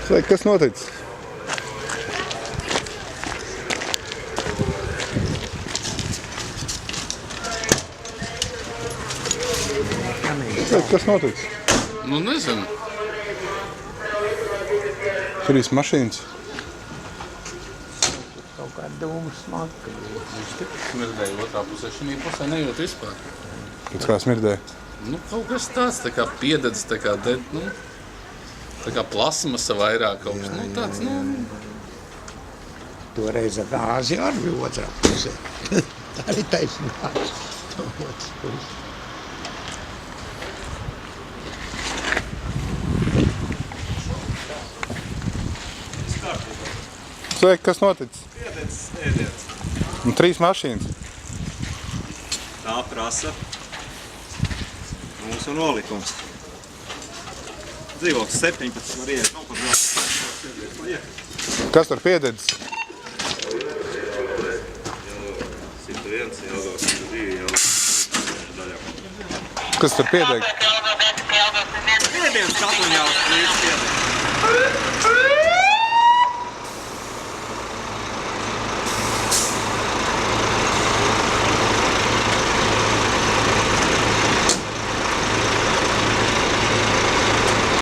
Sveiki, kas noticis? Sveiki, kas noticis? Nu, nezinu. Trīs mašīnas. Kaut kā dūmu smaka. Viņš tik smirdēja otrā pusē, šī pusē nejūt vispār. Pēc kā smirdēja? Nu, kaut kas tāds, tā kā piededz, tā kā, tā kā plasmasa vairāk kaut kas. Nu, tāds, Toreiz ar gāzi arī bija otrā pusē. Tā arī taisnās. Sveiki, kas noticis? Piededzis ēdiens. Un trīs mašīnas. Tā prasa mūsu nolikums. Dzīvoklis 17 var iet. Kaut kur vēl. Kas tur piededzis? 101, Jelgavas 102, Jelgavas daļā. Kas tur piedeg? Ēdiens katliņā līdz piededzis.